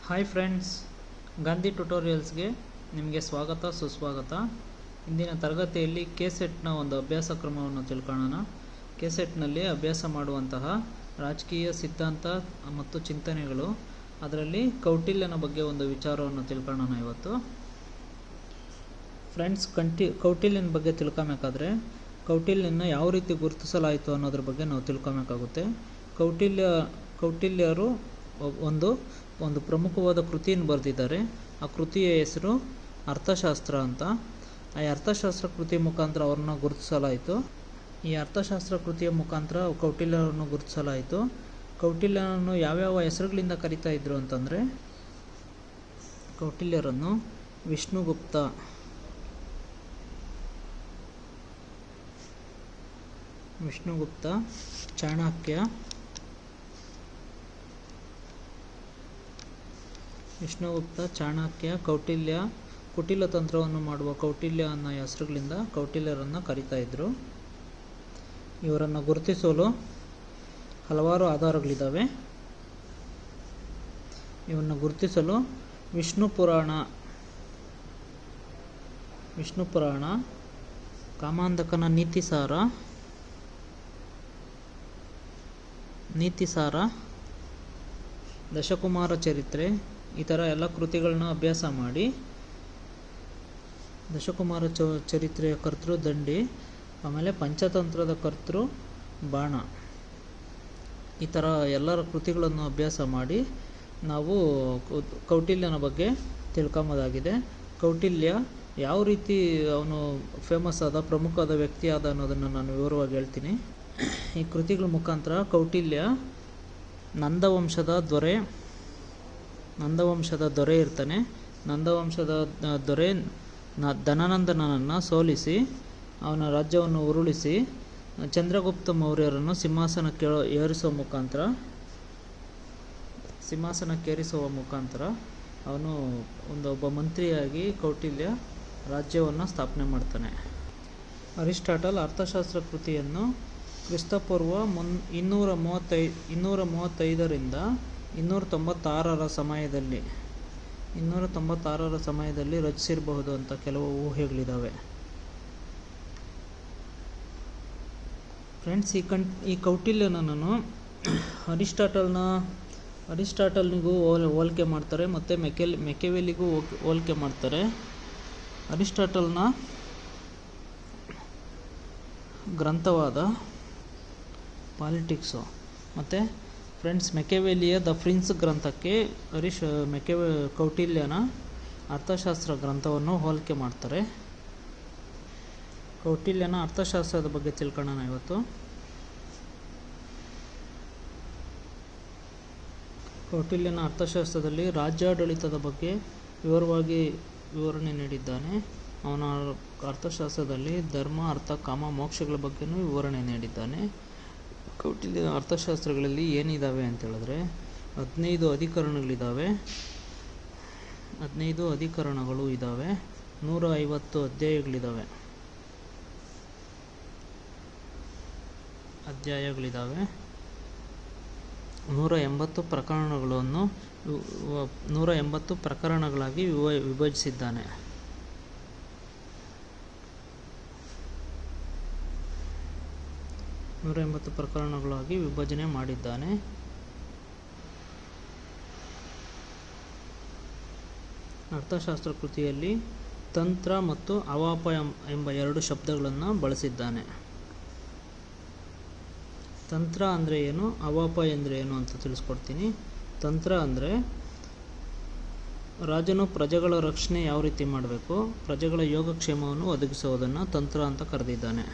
Hi friends, Gandhi ಟ್ಯುಟೋರಿಯಲ್ಸ್ಗೆ ನಿಮಗೆ ಸ್ವಾಗತ ಸುಸ್ವಾಗತ. ಇಂದಿನ ತರಗತಿಯಲ್ಲಿ ಕೆಸೆಟ್ನ ಒಂದು ಅಭ್ಯಾಸ ಕ್ರಮವನ್ನು ತಿಳ್ಕೊಳ್ಳೋಣ. ಕೆಸೆಟ್ನಲ್ಲಿ ಅಭ್ಯಾಸ ಮಾಡುವಂತಹ ರಾಜಕೀಯ ಸಿದ್ಧಾಂತ ಮತ್ತು ಚಿಂತನೆಗಳು, ಅದರಲ್ಲಿ ಕೌಟಿಲ್ಯನ ಬಗ್ಗೆ ಒಂದು ವಿಚಾರವನ್ನು ತಿಳ್ಕೊಳ್ಳೋಣ ಇವತ್ತು. ಫ್ರೆಂಡ್ಸ್, ಕೌಟಿಲ್ಯನ ಬಗ್ಗೆ ತಿಳ್ಕೊಬೇಕಾದ್ರೆ ಕೌಟಿಲ್ಯನ ಯಾವ ರೀತಿ ಗುರುತಿಸಲಾಯಿತು ಅನ್ನೋದ್ರ ಬಗ್ಗೆ ನಾವು ತಿಳ್ಕೊಬೇಕಾಗುತ್ತೆ. ಕೌಟಿಲ್ಯರು ಒಂದು ಪ್ರಮುಖವಾದ ಕೃತಿಯನ್ನು ಬರೆದಿದ್ದಾರೆ. ಆ ಕೃತಿಯ ಹೆಸರು ಅರ್ಥಶಾಸ್ತ್ರ ಅಂತ. ಆ ಅರ್ಥಶಾಸ್ತ್ರ ಕೃತಿಯ ಮುಖಾಂತರ ಅವ್ರನ್ನ ಗುರುತಿಸಲಾಯಿತು. ಈ ಅರ್ಥಶಾಸ್ತ್ರ ಕೃತಿಯ ಮುಖಾಂತರ ಕೌಟಿಲ್ಯರನ್ನು ಗುರುತಿಸಲಾಯಿತು. ಕೌಟಿಲ್ಯನನ್ನು ಯಾವ್ಯಾವ ಹೆಸರುಗಳಿಂದ ಕರೀತಾ ಇದ್ರು ಅಂತಂದರೆ, ಕೌಟಿಲ್ಯರನ್ನು ವಿಷ್ಣುಗುಪ್ತ, ಚಾಣಕ್ಯ, ಕೌಟಿಲ್ಯ, ಕುಟಿಲ ತಂತ್ರವನ್ನು ಮಾಡುವ ಕೌಟಿಲ್ಯ ಅನ್ನೋ ಹೆಸರುಗಳಿಂದ ಕೌಟಿಲ್ಯರನ್ನು ಕರೀತಾ ಇದ್ರು. ಇವರನ್ನು ಗುರುತಿಸಲು ಹಲವಾರು ಆಧಾರಗಳಿದ್ದಾವೆ. ಇವನ್ನು ಗುರುತಿಸಲು ವಿಷ್ಣು ಪುರಾಣ, ಕಾಮಾಂಧಕನ ನೀತಿಸಾರ, ದಶಕುಮಾರ ಚರಿತ್ರೆ, ಈ ಥರ ಎಲ್ಲ ಕೃತಿಗಳನ್ನ ಅಭ್ಯಾಸ ಮಾಡಿ, ದಶಕುಮಾರ ಚರಿತ್ರೆಯ ಕರ್ತೃ ದಂಡಿ, ಆಮೇಲೆ ಪಂಚತಂತ್ರದ ಕರ್ತೃ ಬಾಣ, ಈ ಥರ ಎಲ್ಲರ ಕೃತಿಗಳನ್ನು ಅಭ್ಯಾಸ ಮಾಡಿ ನಾವು ಕೌಟಿಲ್ಯನ ಬಗ್ಗೆ ತಿಳ್ಕೊಂಬೋದಾಗಿದೆ. ಕೌಟಿಲ್ಯ ಯಾವ ರೀತಿ ಅವನು ಫೇಮಸ್ ಆದ, ಪ್ರಮುಖವಾದ ವ್ಯಕ್ತಿ ಆದ ಅನ್ನೋದನ್ನು ನಾನು ವಿವರವಾಗಿ ಹೇಳ್ತೀನಿ. ಈ ಕೃತಿಗಳ ಮುಖಾಂತರ ಕೌಟಿಲ್ಯ ನಂದವಂಶದ ದೊರೆ ಇರ್ತಾನೆ. ನಂದವಂಶದ ದೊರೆ ಧನನಂದನನ್ನು ಸೋಲಿಸಿ ಅವನ ರಾಜ್ಯವನ್ನು ಉರುಳಿಸಿ ಚಂದ್ರಗುಪ್ತ ಮೌರ್ಯರನ್ನು ಸಿಂಹಾಸನಕ್ಕೇರಿಸುವ ಮುಖಾಂತರ ಅವನು ಒಬ್ಬ ಮಂತ್ರಿಯಾಗಿ ಕೌಟಿಲ್ಯ ರಾಜ್ಯವನ್ನು ಸ್ಥಾಪನೆ ಮಾಡ್ತಾನೆ. ಅರಿಸ್ಟಾಟಲ್ ಅರ್ಥಶಾಸ್ತ್ರ ಕೃತಿಯನ್ನು ಕ್ರಿಸ್ತಪೂರ್ವ 235ರಿಂದ 296ರ ಸಮಯದಲ್ಲಿ ರಚಿಸಿರಬಹುದು ಅಂತ ಕೆಲವು ಊಹೆಗಳಿದ್ದಾವೆ. ಫ್ರೆಂಡ್ಸ್, ಈ ಕೌಟಿಲ್ಯನನ್ನು ಅರಿಸ್ಟಾಟಲ್ನಿಗೂ ಹೋಲಿಕೆ ಮಾಡ್ತಾರೆ ಮತ್ತು ಮೆಕೆವೆಲಿಗೂ ಹೋಲಿಕೆ ಮಾಡ್ತಾರೆ. ಅರಿಸ್ಟಾಟಲ್ನ ಗ್ರಂಥವಾದ ಪಾಲಿಟಿಕ್ಸು ಮತ್ತು ಫ್ರೆಂಡ್ಸ್ ಮೆಕೆವೆಲಿಯ ದ ಪ್ರಿನ್ಸ್ ಗ್ರಂಥಕ್ಕೆ ಕೌಟಿಲ್ಯನ ಅರ್ಥಶಾಸ್ತ್ರ ಗ್ರಂಥವನ್ನು ಹೋಲಿಕೆ ಮಾಡ್ತಾರೆ. ಕೌಟಿಲ್ಯನ ಅರ್ಥಶಾಸ್ತ್ರದ ಬಗ್ಗೆ ತಿಳ್ಕೊಳ್ಳೋಣ ಇವತ್ತು. ಕೌಟಿಲ್ಯನ ಅರ್ಥಶಾಸ್ತ್ರದಲ್ಲಿ ರಾಜ್ಯಾಡಳಿತದ ಬಗ್ಗೆ ವಿವರಣೆ ನೀಡಿದ್ದಾನೆ. ಅವನ ಅರ್ಥಶಾಸ್ತ್ರದಲ್ಲಿ ಧರ್ಮ, ಅರ್ಥ, ಕಾಮ, ಮೋಕ್ಷಗಳ ಬಗ್ಗೆಯೂ ವಿವರಣೆ ನೀಡಿದ್ದಾನೆ. ಕೌಟಿಲ್ಯನ ಅರ್ಥಶಾಸ್ತ್ರಗಳಲ್ಲಿ ಏನಿದ್ದಾವೆ ಅಂತ ಹೇಳಿದ್ರೆ 15 ಅಧಿಕರಣಗಳು ಇದ್ದಾವೆ, 150 ಅಧ್ಯಾಯಗಳಿದ್ದಾವೆ, 180 ಪ್ರಕರಣಗಳನ್ನು 180 ಪ್ರಕರಣಗಳಾಗಿ ವಿಭಜಿಸಿದ್ದಾನೆ. ಪ್ರಕರಣಗಳಾಗಿ ವಿಭಜನೆ ಮಾಡಿದ್ದಾನೆ. ಅರ್ಥಶಾಸ್ತ್ರ ಕೃತಿಯಲ್ಲಿ ತಂತ್ರ ಮತ್ತು ಅವಾಪ ಎಂಬ 2 ಶಬ್ದಗಳನ್ನು ಬಳಸಿದ್ದಾನೆ. ತಂತ್ರ ಅಂದರೆ ಏನು, ಅವಾಪ ಅಂದರೆ ಏನು ಅಂತ ತಿಳಿಸ್ಕೊಡ್ತೀನಿ. ತಂತ್ರ ಅಂದರೆ ರಾಜನು ಪ್ರಜೆಗಳ ರಕ್ಷಣೆ ಯಾವ ರೀತಿ ಮಾಡಬೇಕು, ಪ್ರಜೆಗಳ ಯೋಗಕ್ಷೇಮವನ್ನು ಒದಗಿಸುವುದನ್ನು ತಂತ್ರ ಅಂತ ಕರೆದಿದ್ದಾನೆ.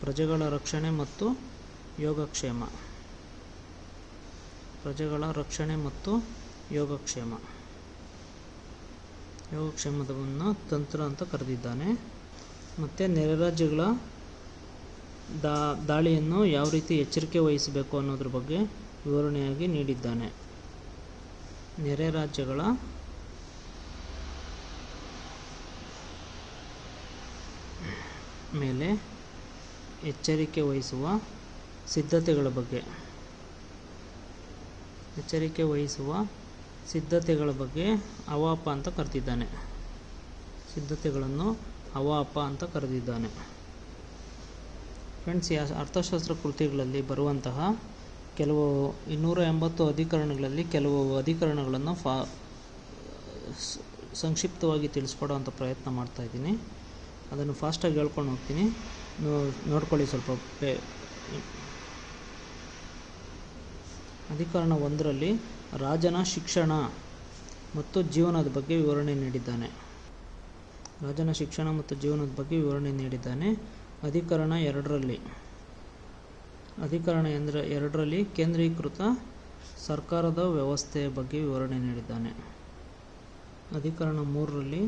ಪ್ರಜೆಗಳ ರಕ್ಷಣೆ ಮತ್ತು ಯೋಗಕ್ಷೇಮವನ್ನು ತಂತ್ರ ಅಂತ ಕರೆದಿದ್ದಾನೆ. ಮತ್ತು ನೆರೆ ರಾಜ್ಯಗಳ ದಾಳಿಯನ್ನು ಯಾವ ರೀತಿ ಎಚ್ಚರಿಕೆ ವಹಿಸಬೇಕು ಅನ್ನೋದ್ರ ಬಗ್ಗೆ ವಿವರಣೆಯಾಗಿ ನೀಡಿದ್ದಾನೆ. ನೆರೆ ರಾಜ್ಯಗಳ ಮೇಲೆ ಎಚ್ಚರಿಕೆ ವಹಿಸುವ ಸಿದ್ಧತೆಗಳ ಬಗ್ಗೆ ಎಚ್ಚರಿಕೆ ವಹಿಸುವ ಸಿದ್ಧತೆಗಳ ಬಗ್ಗೆ ಅವಾಪ ಅಂತ ಕರೆದಿದ್ದಾನೆ. ಸಿದ್ಧತೆಗಳನ್ನು ಅವಾಪ ಅಂತ ಕರೆದಿದ್ದಾನೆ. ಫ್ರೆಂಡ್ಸ್, ಈ ಅರ್ಥಶಾಸ್ತ್ರ ಕೃತಿಗಳಲ್ಲಿ ಬರುವಂತಹ ಕೆಲವು 280 ಅಧಿಕರಣಗಳಲ್ಲಿ ಕೆಲವು ಅಧಿಕರಣಗಳನ್ನು ಸಂಕ್ಷಿಪ್ತವಾಗಿ ತಿಳಿಸ್ಕೊಡೋವಂಥ ಪ್ರಯತ್ನ ಮಾಡ್ತಾಯಿದ್ದೀನಿ. ಅದನ್ನು ಫಾಸ್ಟಾಗಿ ಹೇಳ್ಕೊಂಡು ಹೋಗ್ತೀನಿ, ನೋಡ್ಕೊಳ್ಳಿ ಸ್ವಲ್ಪ. ಅಧಿಕರಣ 1ರಲ್ಲಿ ರಾಜನ ಶಿಕ್ಷಣ ಮತ್ತು ಜೀವನದ ಬಗ್ಗೆ ವಿವರಣೆ ನೀಡಿದ್ದಾನೆ. ರಾಜನ ಶಿಕ್ಷಣ ಮತ್ತು ಜೀವನದ ಬಗ್ಗೆ ವಿವರಣೆ ನೀಡಿದ್ದಾನೆ. ಅಧಿಕರಣ 2ರಲ್ಲಿ ಕೇಂದ್ರೀಕೃತ ಸರ್ಕಾರದ ವ್ಯವಸ್ಥೆಯ ಬಗ್ಗೆ ವಿವರಣೆ ನೀಡಿದ್ದಾನೆ. ಅಧಿಕರಣ 3ರಲ್ಲಿ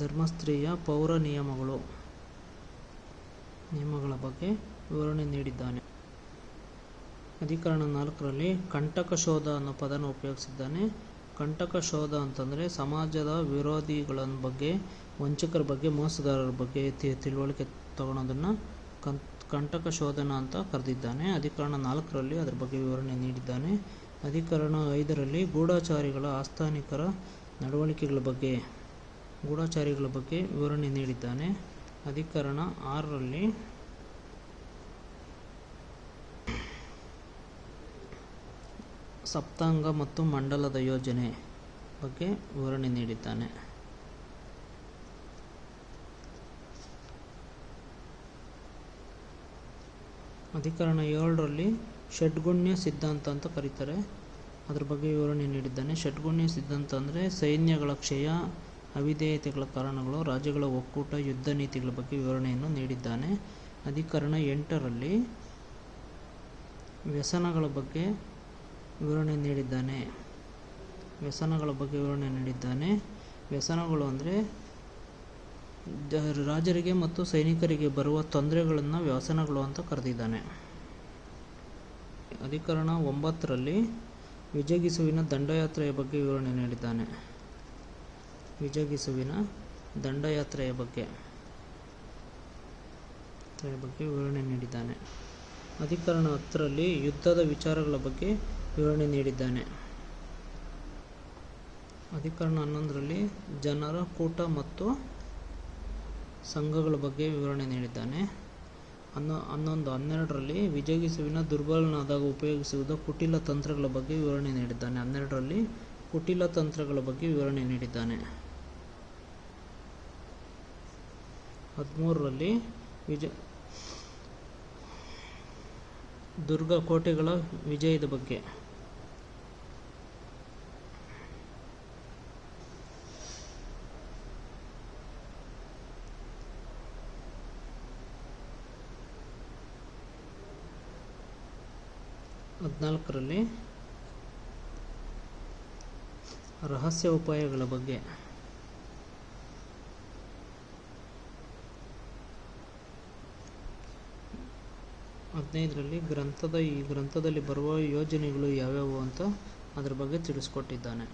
ಧರ್ಮಸ್ತ್ರೀಯ ಪೌರ ನಿಯಮಗಳ ಬಗ್ಗೆ ವಿವರಣೆ ನೀಡಿದ್ದಾನೆ. ಅಧಿಕರಣ 4ರಲ್ಲಿ ಕಂಟಕ ಶೋಧ ಅನ್ನೋ ಪದನ ಉಪಯೋಗಿಸಿದ್ದಾನೆ. ಕಂಟಕ ಶೋಧ ಅಂತಂದರೆ ಸಮಾಜದ ವಿರೋಧಿಗಳ ಬಗ್ಗೆ, ವಂಚಕರ ಬಗ್ಗೆ, ಮೋಸಗಾರರ ಬಗ್ಗೆ ತಿಳುವಳಿಕೆ ತಗೊಳೋದನ್ನು ಕಂಟಕ ಶೋಧನ ಅಂತ ಕರೆದಿದ್ದಾನೆ. ಅಧಿಕರಣ 4ರಲ್ಲಿ ಅದರ ಬಗ್ಗೆ ವಿವರಣೆ ನೀಡಿದ್ದಾನೆ. ಅಧಿಕರಣ 5ರಲ್ಲಿ ಗೂಢಚಾರಿಗಳ ಆಸ್ಥಾನಿಕರ ನಡವಳಿಕೆಗಳ ಬಗ್ಗೆ ವಿವರಣೆ ನೀಡಿದ್ದಾನೆ. ಅಧಿಕರಣ 6ರಲ್ಲಿ ಸಪ್ತಾಂಗ ಮತ್ತು ಮಂಡಲದ ಯೋಜನೆ ಬಗ್ಗೆ ವಿವರಣೆ ನೀಡಿದ್ದಾನೆ. ಅಧಿಕರಣ 7ರಲ್ಲಿ ಷಡ್ಗುಣ್ಯ ಸಿದ್ಧಾಂತ ಅಂತ ಕರೀತಾರೆ, ಅದ್ರ ಬಗ್ಗೆ ವಿವರಣೆ ನೀಡಿದ್ದಾನೆ. ಷಡ್ಗುಣ್ಯ ಸಿದ್ಧಾಂತ ಅಂದರೆ ಸೈನ್ಯಗಳ ಕ್ಷಯ, ಅವಿಧೇಯತೆಗಳ ಕಾರಣಗಳು, ರಾಜ್ಯಗಳ ಒಕ್ಕೂಟ, ಯುದ್ಧ ನೀತಿಗಳ ಬಗ್ಗೆ ವಿವರಣೆಯನ್ನು ನೀಡಿದ್ದಾನೆ. ಅಧಿಕರಣ 8ರಲ್ಲಿ ವ್ಯಸನಗಳ ಬಗ್ಗೆ ವಿವರಣೆ ನೀಡಿದ್ದಾನೆ. ವ್ಯಸನಗಳು ಅಂದರೆ ರಾಜರಿಗೆ ಮತ್ತು ಸೈನಿಕರಿಗೆ ಬರುವ ತೊಂದರೆಗಳನ್ನು ವ್ಯಸನಗಳು ಅಂತ ಕರೆದಿದ್ದಾನೆ. ಅಧಿಕರಣ 9ರಲ್ಲಿ ವಿಜಯಗಿಸುವಿನ ದಂಡಯಾತ್ರೆಯ ಬಗ್ಗೆ ವಿವರಣೆ ನೀಡಿದ್ದಾನೆ. ಅಧಿಕರಣ 10ರಲ್ಲಿ ಯುದ್ಧದ ವಿಚಾರಗಳ ಬಗ್ಗೆ ವಿವರಣೆ ನೀಡಿದ್ದಾನೆ. ಅಧಿಕರಣ 11ರಲ್ಲಿ ಜನರ ಕೂಟ ಮತ್ತು ಸಂಘಗಳ ಬಗ್ಗೆ ವಿವರಣೆ ನೀಡಿದ್ದಾನೆ. 12ರಲ್ಲಿ ವಿಜಯಗಿಸುವಿನ ದುರ್ಬಲನಾದಾಗ ಉಪಯೋಗಿಸುವ ಕುಟಿಲ ತಂತ್ರಗಳ ಬಗ್ಗೆ ವಿವರಣೆ ನೀಡಿದ್ದಾನೆ. 13ರಲ್ಲಿ ದುರ್ಗ ಕೋಟೆಗಳ ವಿಜಯದ ಬಗ್ಗೆ. 14ರಲ್ಲಿ ರಹಸ್ಯ ಉಪಾಯಗಳ ಬಗ್ಗೆ. 15ರಲ್ಲಿ ಈ ಗ್ರಂಥದಲ್ಲಿ ಬರುವ ಯೋಜನೆಗಳು ಯಾವ್ಯಾವು ಅಂತ ಅದರ ಬಗ್ಗೆ ತಿಳಿಸ್ಕೊಟ್ಟಿದ್ದಾನೆ.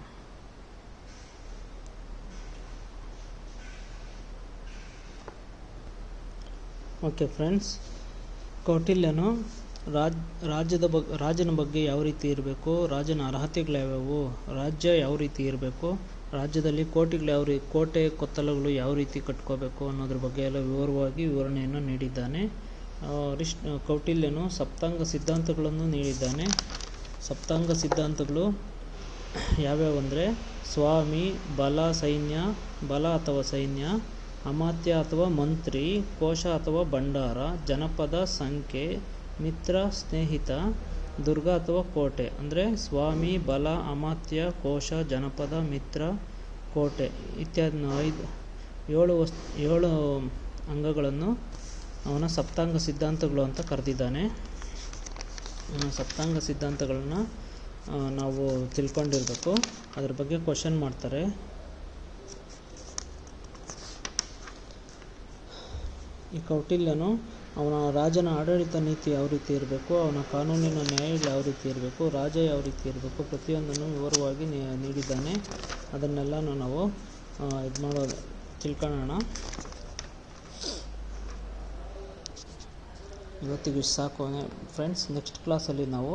ಓಕೆ ಫ್ರೆಂಡ್ಸ್, ಕೌಟಿಲ್ಯನು ರಾಜನ ಬಗ್ಗೆ ಯಾವ ರೀತಿ ಇರಬೇಕು, ರಾಜನ ಅರ್ಹತೆಗಳು ಯಾವ್ಯಾವು, ರಾಜ್ಯ ಯಾವ ರೀತಿ ಇರಬೇಕು, ರಾಜ್ಯದಲ್ಲಿ ಕೋಟೆ ಕೊತ್ತಲಗಳು ಯಾವ ರೀತಿ ಕಟ್ಕೋಬೇಕು ಅನ್ನೋದ್ರ ಬಗ್ಗೆ ಎಲ್ಲ ವಿವರವಾಗಿ ವಿವರಣೆಯನ್ನು ನೀಡಿದ್ದಾನೆ. ಕೌಟಿಲ್ಯನು ಸಪ್ತಾಂಗ ಸಿದ್ಧಾಂತಗಳನ್ನು ನೀಡಿದ್ದಾನೆ. ಸಪ್ತಾಂಗ ಸಿದ್ಧಾಂತಗಳು ಯಾವ್ಯಾವಂದರೆ ಸ್ವಾಮಿ, ಬಲ ಅಥವಾ ಸೈನ್ಯ, ಅಮಾತ್ಯ ಅಥವಾ ಮಂತ್ರಿ, ಕೋಶ ಅಥವಾ ಭಂಡಾರ, ಜನಪದ, ಸಂಖ್ಯೆ, ಮಿತ್ರ, ಸ್ನೇಹಿತ, ದುರ್ಗ ಅಥವಾ ಕೋಟೆ. ಅಂದರೆ ಸ್ವಾಮಿ, ಬಲ, ಅಮಾತ್ಯ, ಕೋಶ, ಜನಪದ, ಮಿತ್ರ, ಕೋಟೆ ಇತ್ಯಾದಿ 7 ಅಂಗಗಳನ್ನು ಅವನ ಸಪ್ತಾಂಗ ಸಿದ್ಧಾಂತಗಳು ಅಂತ ಕರೆದಿದ್ದಾನೆ. ಸಪ್ತಾಂಗ ಸಿದ್ಧಾಂತಗಳನ್ನ ನಾವು ತಿಳ್ಕೊಂಡಿರಬೇಕು. ಅದ್ರ ಬಗ್ಗೆ ಕ್ವಶನ್ ಮಾಡ್ತಾರೆ. ಈ ಕೌಟಿಲ್ಯನು ಅವನ ರಾಜನ ಆಡಳಿತ ನೀತಿ ಯಾವ ರೀತಿ ಇರಬೇಕು, ಅವನ ಕಾನೂನಿನ ನ್ಯಾಯಗಳು ಯಾವ ರೀತಿ ಇರಬೇಕು, ರಾಜ ಯಾವ ರೀತಿ ಇರಬೇಕು, ಪ್ರತಿಯೊಂದನ್ನು ವಿವರವಾಗಿ ನೀಡಿದ್ದಾನೆ. ಅದನ್ನೆಲ್ಲ ನಾವು ತಿಳ್ಕೊಳ್ಳೋಣ. ಇವತ್ತಿಗೆ ಸಾಕು ಫ್ರೆಂಡ್ಸ್. ನೆಕ್ಸ್ಟ್ ಕ್ಲಾಸಲ್ಲಿ ನಾವು